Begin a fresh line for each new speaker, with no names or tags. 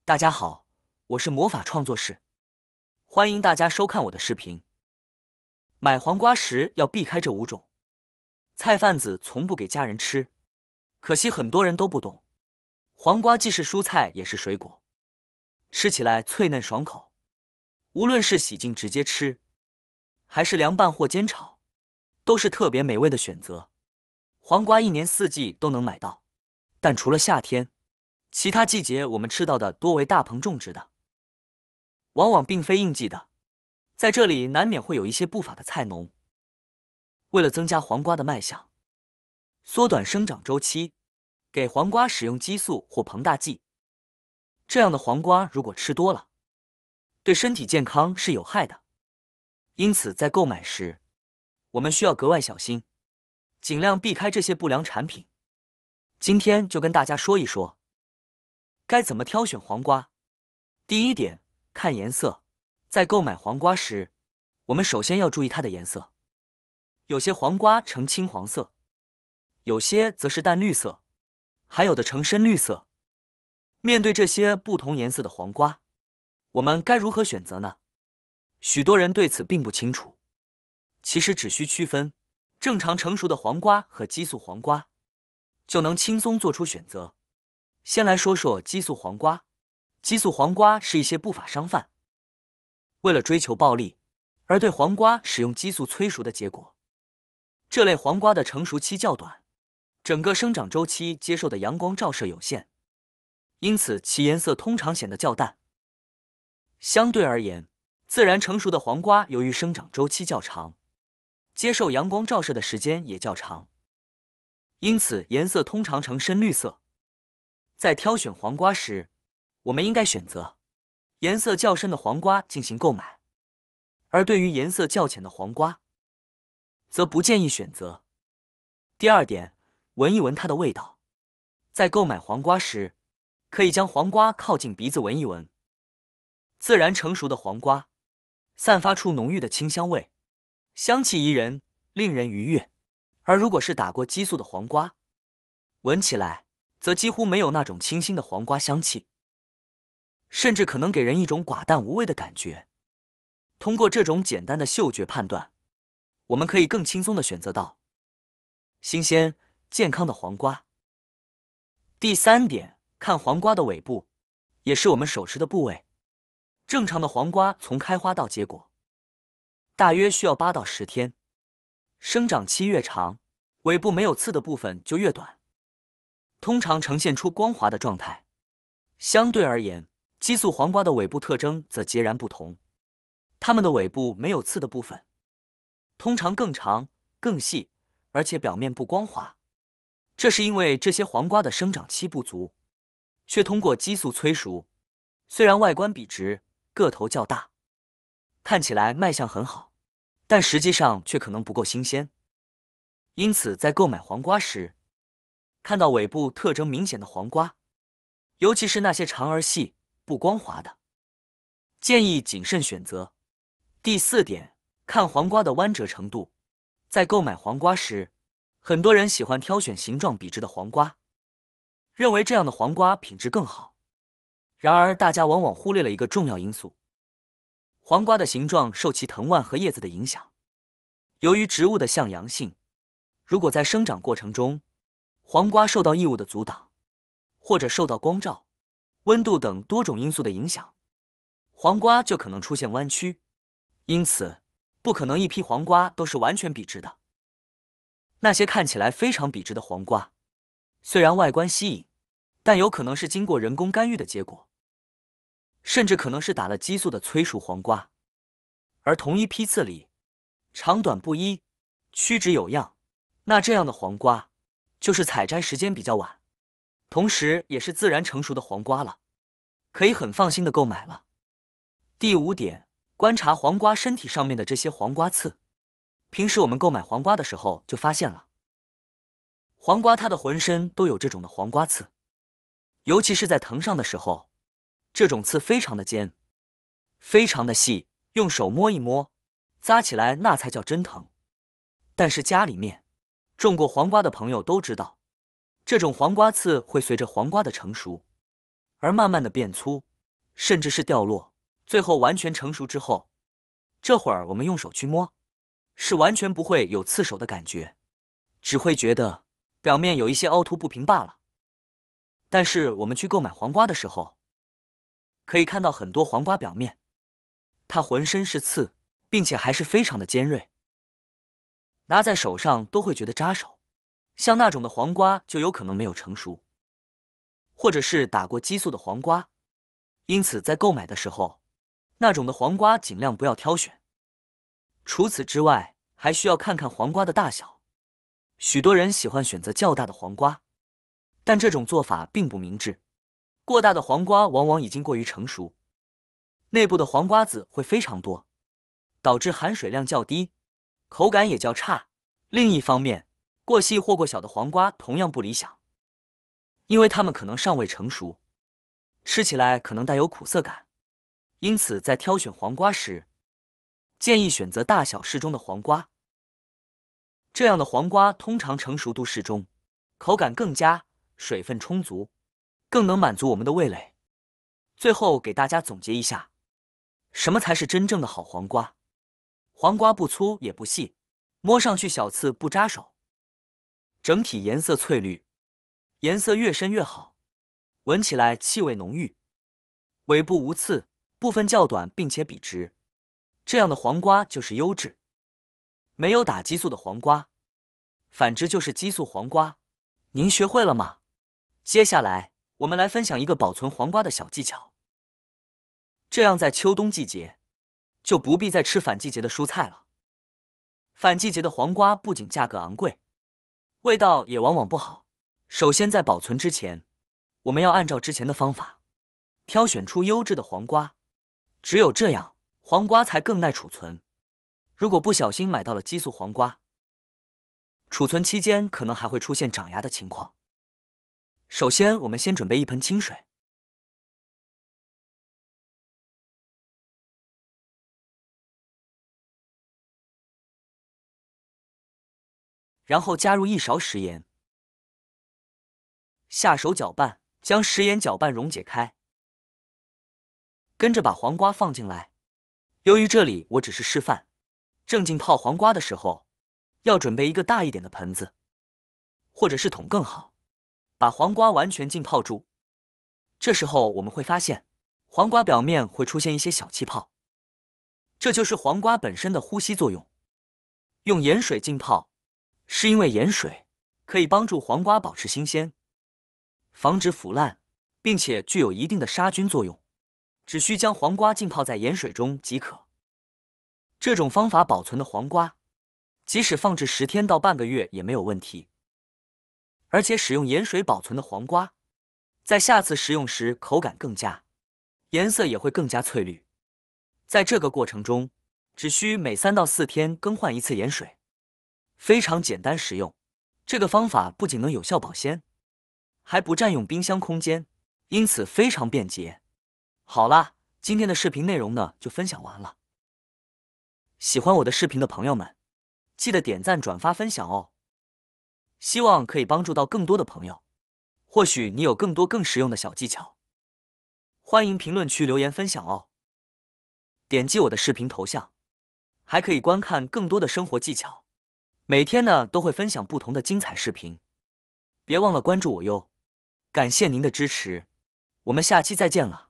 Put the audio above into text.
大家好，我是魔法创作室，欢迎大家收看我的视频。买黄瓜时要避开这5种，菜贩子从不给家人吃，可惜很多人都不懂。黄瓜既是蔬菜也是水果，吃起来脆嫩爽口，无论是洗净直接吃，还是凉拌或煎炒，都是特别美味的选择。黄瓜一年四季都能买到，但除了夏天，其他季节我们吃到的多为大棚种植的，往往并非应季的。在这里难免会有一些不法的菜农，为了增加黄瓜的卖相，缩短生长周期，给黄瓜使用激素或膨大剂。这样的黄瓜如果吃多了，对身体健康是有害的。因此在购买时，我们需要格外小心，尽量避开这些不良产品。今天就跟大家说一说，该怎么挑选黄瓜。第一点，看颜色。在购买黄瓜时，我们首先要注意它的颜色。有些黄瓜呈青黄色，有些则是淡绿色，还有的呈深绿色。面对这些不同颜色的黄瓜，我们该如何选择呢？许多人对此并不清楚。其实只需区分正常成熟的黄瓜和激素黄瓜，就能轻松做出选择。先来说说激素黄瓜。激素黄瓜是一些不法商贩为了追求暴利而对黄瓜使用激素催熟的结果。这类黄瓜的成熟期较短，整个生长周期接受的阳光照射有限，因此其颜色通常显得较淡。相对而言，自然成熟的黄瓜由于生长周期较长，接受阳光照射的时间也较长，因此颜色通常呈深绿色。在挑选黄瓜时，我们应该选择颜色较深的黄瓜进行购买，而对于颜色较浅的黄瓜，则不建议选择。第二点，闻一闻它的味道。在购买黄瓜时，可以将黄瓜靠近鼻子闻一闻。自然成熟的黄瓜散发出浓郁的清香味，香气宜人，令人愉悦。而如果是打过激素的黄瓜，闻起来则几乎没有那种清新的黄瓜香气，甚至可能给人一种寡淡无味的感觉。通过这种简单的嗅觉判断，我们可以更轻松地选择到新鲜、健康的黄瓜。第三点，看黄瓜的尾部，也是我们手持的部位。正常的黄瓜从开花到结果，大约需要8到10天，生长期越长，尾部没有刺的部分就越短，通常呈现出光滑的状态。相对而言，激素黄瓜的尾部特征则截然不同，它们的尾部没有刺的部分，通常更长、更细，而且表面不光滑。这是因为这些黄瓜的生长期不足，却通过激素催熟，虽然外观笔直，个头较大，看起来卖相很好，但实际上却可能不够新鲜。因此在购买黄瓜时，看到尾部特征明显的黄瓜，尤其是那些长而细、不光滑的，建议谨慎选择。第四点，看黄瓜的弯折程度。在购买黄瓜时，很多人喜欢挑选形状笔直的黄瓜，认为这样的黄瓜品质更好。然而大家往往忽略了一个重要因素，黄瓜的形状受其藤蔓和叶子的影响。由于植物的向阳性，如果在生长过程中，黄瓜受到异物的阻挡，或者受到光照、温度等多种因素的影响，黄瓜就可能出现弯曲。因此，不可能一批黄瓜都是完全笔直的。那些看起来非常笔直的黄瓜，虽然外观吸引，但有可能是经过人工干预的结果，甚至可能是打了激素的催熟黄瓜。而同一批次里，长短不一，曲直有样，那这样的黄瓜就是采摘时间比较晚，同时也是自然成熟的黄瓜了，可以很放心的购买了。第五点，观察黄瓜身体上面的这些黄瓜刺。平时我们购买黄瓜的时候就发现了，黄瓜它的浑身都有这种的黄瓜刺，尤其是在藤上的时候，这种刺非常的尖，非常的细，用手摸一摸，扎起来那才叫真疼。但是家里面种过黄瓜的朋友都知道，这种黄瓜刺会随着黄瓜的成熟而慢慢的变粗，甚至是掉落。最后完全成熟之后，这会儿我们用手去摸，是完全不会有刺手的感觉，只会觉得表面有一些凹凸不平罢了。但是我们去购买黄瓜的时候，可以看到很多黄瓜表面，它浑身是刺，并且还是非常的尖锐，拿在手上都会觉得扎手。像那种的黄瓜就有可能没有成熟，或者是打过激素的黄瓜，因此在购买的时候，那种的黄瓜尽量不要挑选。除此之外，还需要看看黄瓜的大小。许多人喜欢选择较大的黄瓜，但这种做法并不明智。过大的黄瓜往往已经过于成熟，内部的黄瓜籽会非常多，导致含水量较低，口感也较差。另一方面，过细或过小的黄瓜同样不理想，因为它们可能尚未成熟，吃起来可能带有苦涩感。因此，在挑选黄瓜时，建议选择大小适中的黄瓜。这样的黄瓜通常成熟度适中，口感更佳，水分充足，更能满足我们的味蕾。最后给大家总结一下，什么才是真正的好黄瓜？黄瓜不粗也不细，摸上去小刺不扎手，整体颜色翠绿，颜色越深越好，闻起来气味浓郁，尾部无刺，部分较短并且笔直，这样的黄瓜就是优质。没有打激素的黄瓜，反之就是激素黄瓜。您学会了吗？接下来我们来分享一个保存黄瓜的小技巧，这样在秋冬季节就不必再吃反季节的蔬菜了。反季节的黄瓜不仅价格昂贵，味道也往往不好。首先在保存之前，我们要按照之前的方法挑选出优质的黄瓜，只有这样黄瓜才更耐储存。如果不小心买到了激素黄瓜，储存期间可能还会出现长芽的情况。首先我们先准备一盆清水，然后加入1勺食盐，下手搅拌，将食盐搅拌溶解开，跟着把黄瓜放进来。由于这里我只是示范，正经泡黄瓜的时候，要准备一个大一点的盆子，或者是桶更好，把黄瓜完全浸泡住。这时候我们会发现，黄瓜表面会出现一些小气泡，这就是黄瓜本身的呼吸作用。用盐水浸泡，是因为盐水可以帮助黄瓜保持新鲜，防止腐烂，并且具有一定的杀菌作用。只需将黄瓜浸泡在盐水中即可。这种方法保存的黄瓜，即使放置10天到半个月也没有问题。而且使用盐水保存的黄瓜，在下次食用时口感更佳，颜色也会更加翠绿。在这个过程中，只需每3到4天更换一次盐水，非常简单实用。这个方法不仅能有效保鲜，还不占用冰箱空间，因此非常便捷。好啦，今天的视频内容呢就分享完了。喜欢我的视频的朋友们，记得点赞、转发、分享哦。希望可以帮助到更多的朋友。或许你有更多更实用的小技巧，欢迎评论区留言分享哦。点击我的视频头像，还可以观看更多的生活技巧。每天呢都会分享不同的精彩视频，别忘了关注我哟。感谢您的支持，我们下期再见了。